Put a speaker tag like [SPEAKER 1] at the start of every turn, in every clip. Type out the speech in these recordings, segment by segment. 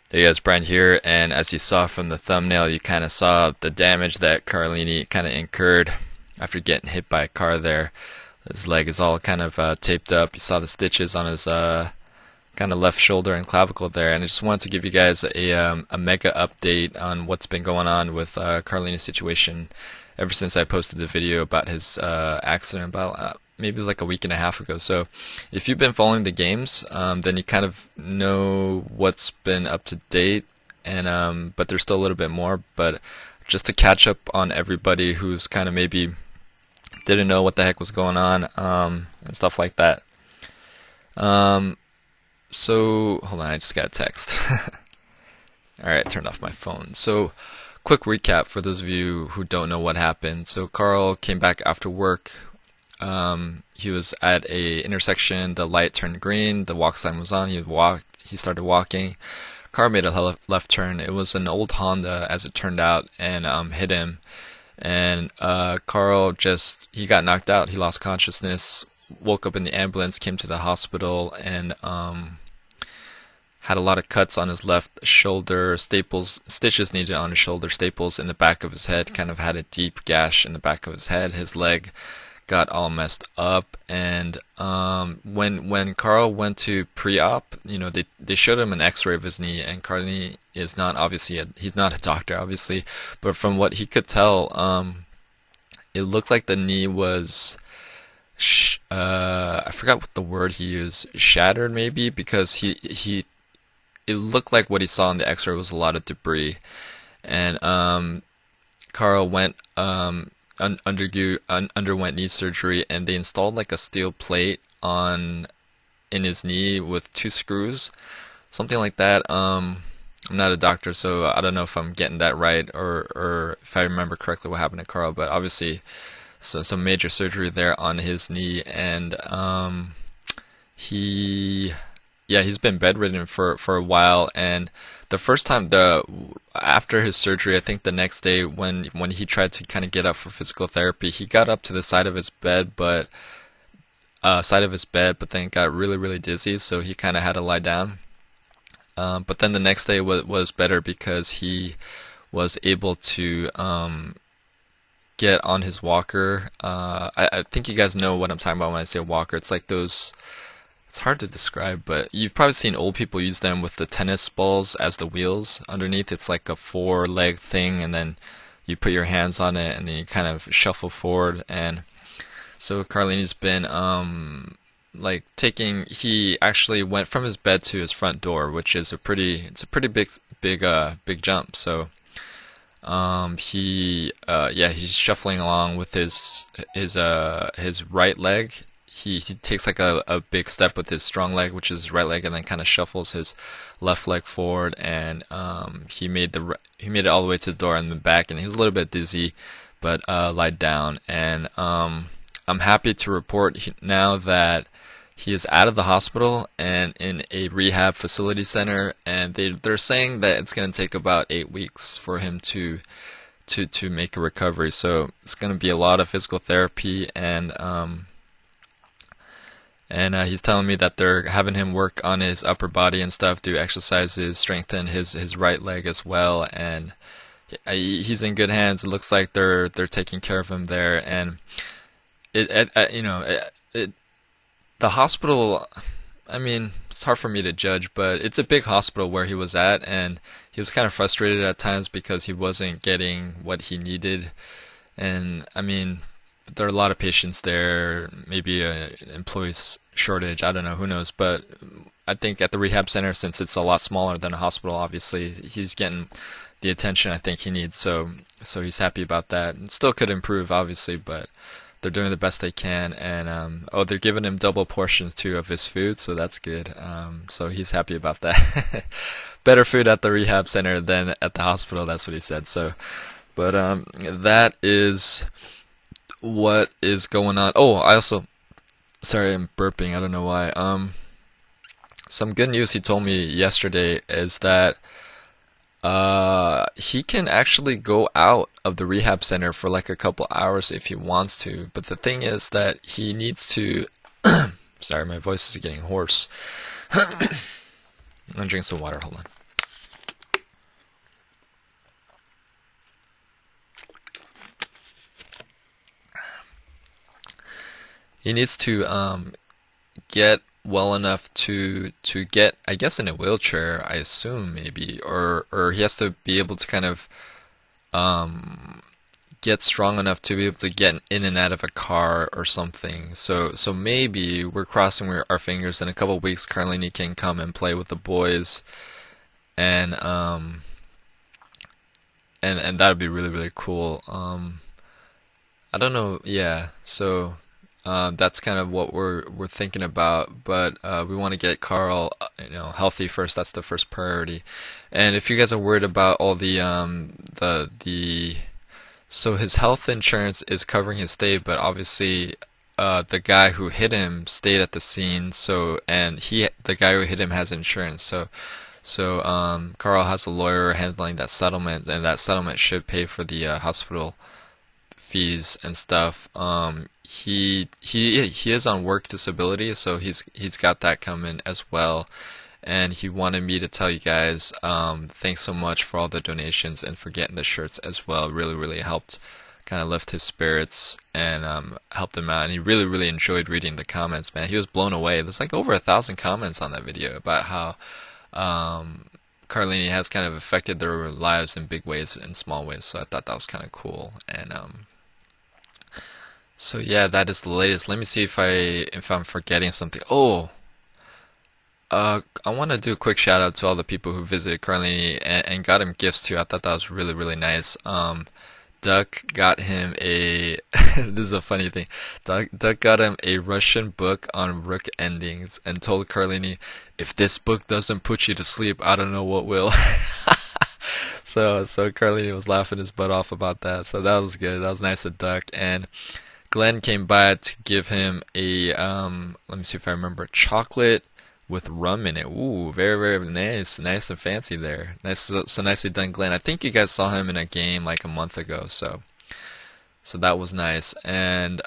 [SPEAKER 1] Hey guys, Brian here, and as you saw from the thumbnail, you kind of saw the damage that Carlini kind of incurred after getting hit by a car there. His leg is all kind of taped up. You saw the stitches on his kind of left shoulder and clavicle there, and I just wanted to give you guys a mega update on what's been going on with Carlini's situation ever since I posted the video about his accident about maybe it was like a week and a half ago. So if you've been following the games, then you kind of know what's been up to date, and but there's still a little bit more. But just to catch up on everybody who's kind of maybe didn't know what the heck was going on and stuff like that. So hold on, I just got a text. All right, I turned off my phone. So quick recap for those of you who don't know what happened. So Carl came back after work. He was at a intersection. The light turned green. The walk sign was on. He started walking. Car made a left turn. It was an old Honda, as it turned out, and hit him. And Carl he got knocked out. He lost consciousness. Woke up in the ambulance. Came to the hospital and had a lot of cuts on his left shoulder. Stitches needed on his shoulder. Staples in the back of his head. Kind of had a deep gash in the back of his head. His leg got all messed up, and when Carl went to pre-op, they showed him an X-ray of his knee, and Carlini is not obviously he's not a doctor obviously, but from what he could tell, it looked like the knee was I forgot what the word he used, shattered maybe, because he it looked like what he saw in the X-ray was a lot of debris, and Carl underwent knee surgery, and they installed like a steel plate in his knee with two screws, something like that. I'm not a doctor, so I don't know if I'm getting that right or if I remember correctly what happened to Carl, but obviously, so some major surgery there on his knee, and he he's been bedridden for a while. And the first time after his surgery, I think the next day when he tried to kind of get up for physical therapy, he got up to the side of his bed, but then got really really dizzy, so he kind of had to lie down. But then the next day was better because he was able to get on his walker. I think you guys know what I'm talking about when I say walker. It's like those. It's hard to describe, but you've probably seen old people use them with the tennis balls as the wheels underneath. It's like a four-leg thing, and then you put your hands on it, and then you kind of shuffle forward. And so Carlini's been he actually went from his bed to his front door, which is a pretty big jump. So he's shuffling along with his right leg. He takes like a big step with his strong leg, which is his right leg, and then kind of shuffles his left leg forward, and he made it all the way to the door and then back, and he was a little bit dizzy, but lied down. And I'm happy to report now that he is out of the hospital and in a rehab facility center, and they're saying that it's going to take about 8 weeks for him to make a recovery. So it's going to be a lot of physical therapy, and he's telling me that they're having him work on his upper body and stuff, do exercises, strengthen his right leg as well, and he's in good hands. It looks like they're taking care of him there, and the hospital. I mean, it's hard for me to judge, but it's a big hospital where he was at, and he was kind of frustrated at times because he wasn't getting what he needed, and I mean, there are a lot of patients there, maybe an employee shortage, I don't know, who knows, but I think at the rehab center, since it's a lot smaller than a hospital, obviously, he's getting the attention I think he needs, so he's happy about that. And still could improve, obviously, but they're doing the best they can, and they're giving him double portions too of his food, so that's good. So he's happy about that. Better food at the rehab center than at the hospital, that's what he said. So, but that is what is going on. Oh, sorry, I'm burping. I don't know why. Some good news he told me yesterday is that he can actually go out of the rehab center for like a couple hours if he wants to. But the thing is that he needs to. Sorry, my voice is getting hoarse. I'm gonna drink some water. Hold on. he needs to get well enough to get, I guess, in a wheelchair, I assume maybe, or he has to be able to kind of um get strong enough to be able to get in and out of a car or something. So maybe we're crossing our fingers in a couple of weeks Carlini can come and play with the boys and and that'd be really really cool. I don't know, yeah. So that's kind of what we're thinking about, but we want to get Carl, healthy first. That's the first priority. And if you guys are worried about all the so his health insurance is covering his stay, but obviously, the guy who hit him stayed at the scene. So, and the guy who hit him has insurance. So, Carl has a lawyer handling that settlement, and that settlement should pay for the hospital fees and stuff. He is on work disability, so he's got that coming as well. And he wanted me to tell you guys, thanks so much for all the donations and for getting the shirts as well. Really, really helped kind of lift his spirits and helped him out. And he really, really enjoyed reading the comments, man. He was blown away. There's like over 1,000 comments on that video about how Carlini has kind of affected their lives in big ways and small ways. So I thought that was kind of cool. And so yeah, that is the latest. Let me see if I'm forgetting something. Oh. I want to do a quick shout out to all the people who visited Carlini and got him gifts too. I thought that was really, really nice. Duck got him a, this is a funny thing. Duck got him a Russian book on rook endings and told Carlini, if this book doesn't put you to sleep, I don't know what will. So Carlini was laughing his butt off about that. So that was good. That was nice of Duck. And Glenn came by to give him a, let me see if I remember, chocolate with rum in it. Ooh, very, very nice. Nice and fancy there. Nice, so nicely done, Glenn. I think you guys saw him in a game like a month ago, so that was nice. And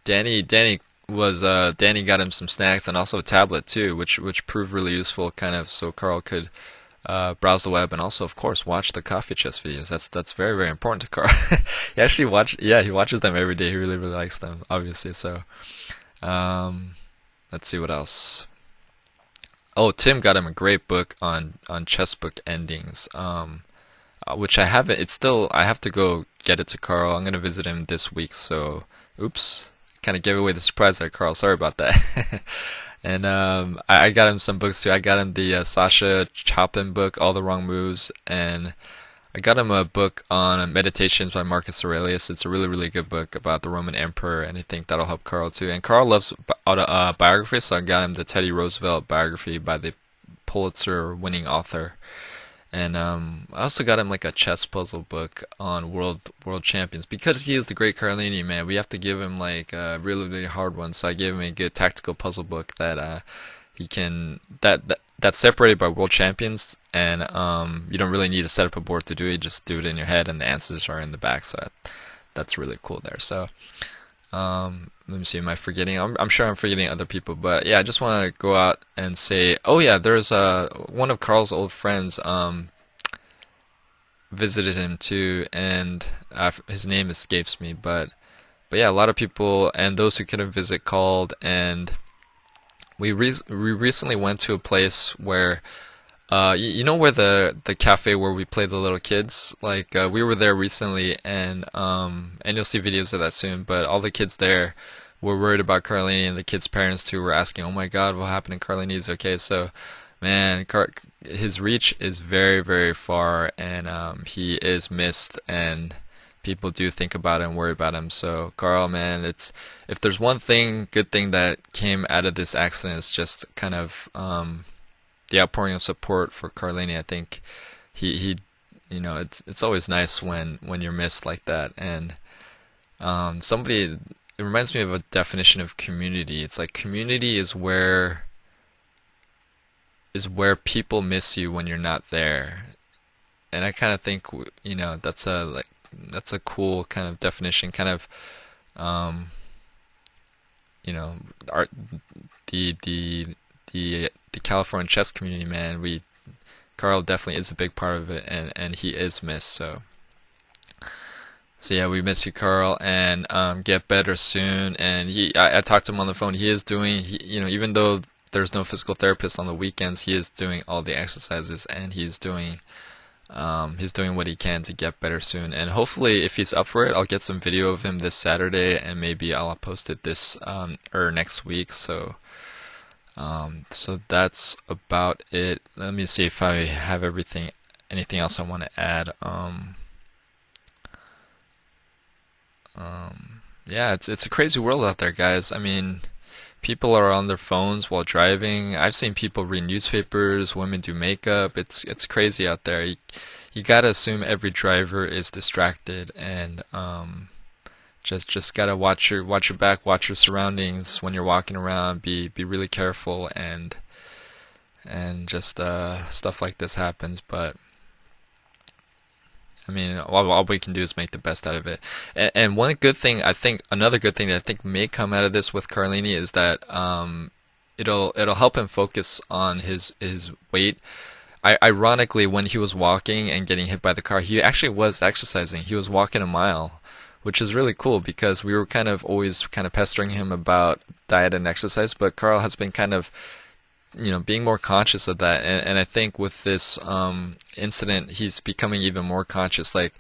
[SPEAKER 1] Danny got him some snacks and also a tablet too, which proved really useful, kind of, so Carl could browse the web and also, of course, watch the Coffee Chess videos. That's very, very important to Carl. He watches them every day. He really, really likes them, obviously. So, let's see what else. Oh, Tim got him a great book on chess book endings, which I haven't. I have to go get it to Carl. I'm gonna visit him this week, so oops, kind of gave away the surprise there, Carl. Sorry about that. And I got him some books too. I got him the Sasha Chopin book, All the Wrong Moves, and I got him a book on Meditations by Marcus Aurelius. It's a really, really good book about the Roman Emperor, and I think that'll help Carl too. And Carl loves biographies, so I got him the Teddy Roosevelt biography by the Pulitzer-winning author. And I also got him like a chess puzzle book on world champions because he is the great Carlini, man. We have to give him like a really, really hard one. So I gave him a good tactical puzzle book that he can that's separated by world champions, and you don't really need to set up a board to do it. You just do it in your head, and the answers are in the back. So that's really cool there. So let me see, am I forgetting? I'm sure I'm forgetting other people, but yeah, I just want to go out and say, oh yeah, there's one of Carl's old friends visited him too, and his name escapes me, but yeah, a lot of people and those who couldn't visit called, and we recently went to a place where you know where the cafe where we play the little kids, like we were there recently, and you'll see videos of that soon, but all the kids there were worried about Carlini, and the kids' parents too were asking, oh my God, what happened to Carlini? Is okay? So man, his reach is very, very far, and he is missed, and people do think about him, worry about him. So Carl, man, if there's one good thing that came out of this accident, it's just kind of the outpouring of support for Carlini. I think he it's always nice when you're missed like that, and it reminds me of a definition of community. It's like community is where people miss you when you're not there. And I kind of think, that's a cool kind of definition, kind of, art, the California chess community, man. Carl definitely is a big part of it, and he is missed. So yeah, we miss you, Carl, and get better soon. And I talked to him on the phone. He is doing, even though there's no physical therapist on the weekends, he is doing all the exercises, and he's doing what he can to get better soon. And hopefully, if he's up for it, I'll get some video of him this Saturday, and maybe I'll post it this or next week. So that's about it. Let me see if I have anything else I want to add. Yeah, it's a crazy world out there, guys. I mean, people are on their phones while driving. I've seen people read newspapers, women do makeup. It's crazy out there. You gotta assume every driver is distracted, and just gotta watch your back, watch your surroundings when you're walking around. Be really careful, and just stuff like this happens. But I mean, all we can do is make the best out of it. And one good thing, another good thing that I think may come out of this with Carlini is that it'll help him focus on his weight. Ironically, when he was walking and getting hit by the car, he actually was exercising. He was walking a mile, which is really cool because we were kind of always kind of pestering him about diet and exercise, but Carl has been kind of being more conscious of that. And I think with this incident, he's becoming even more conscious. Like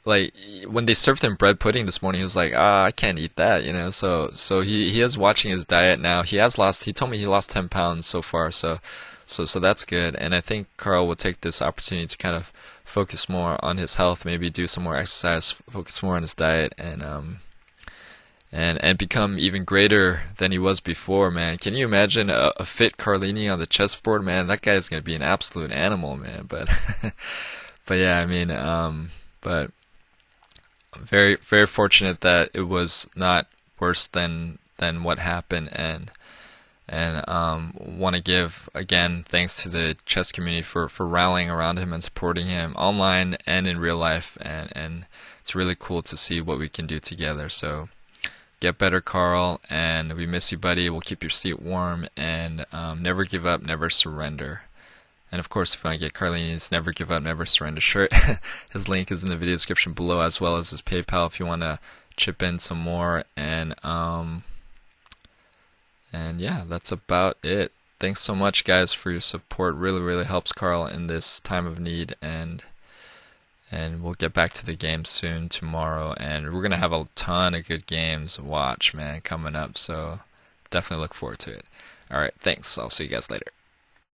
[SPEAKER 1] when they served him bread pudding this morning, he was like, ah, I can't eat that, So he is watching his diet now. He told me he lost 10 pounds so far, so that's good. And I think Carl will take this opportunity to kind of focus more on his health, maybe do some more exercise, focus more on his diet, and become even greater than he was before, man. Can you imagine a fit Carlini on the chessboard, man? That guy's gonna be an absolute animal, man. But but yeah, I mean, but I'm very very fortunate that it was not worse than what happened, and want to give again thanks to the chess community for rallying around him and supporting him online and in real life, and it's really cool to see what we can do together. So get better, Carl, and we miss you, buddy. We'll keep your seat warm, and never give up, never surrender. And of course, if you want to get Carlini's Never Give Up, Never Surrender shirt, his link is in the video description below, as well as his PayPal if you want to chip in some more. And yeah, that's about it. Thanks so much, guys, for your support. Really, really helps Carl in this time of need, and we'll get back to the game soon tomorrow, and we're gonna have a ton of good games to watch, man, coming up. So definitely look forward to it. All right, thanks. I'll see you guys later.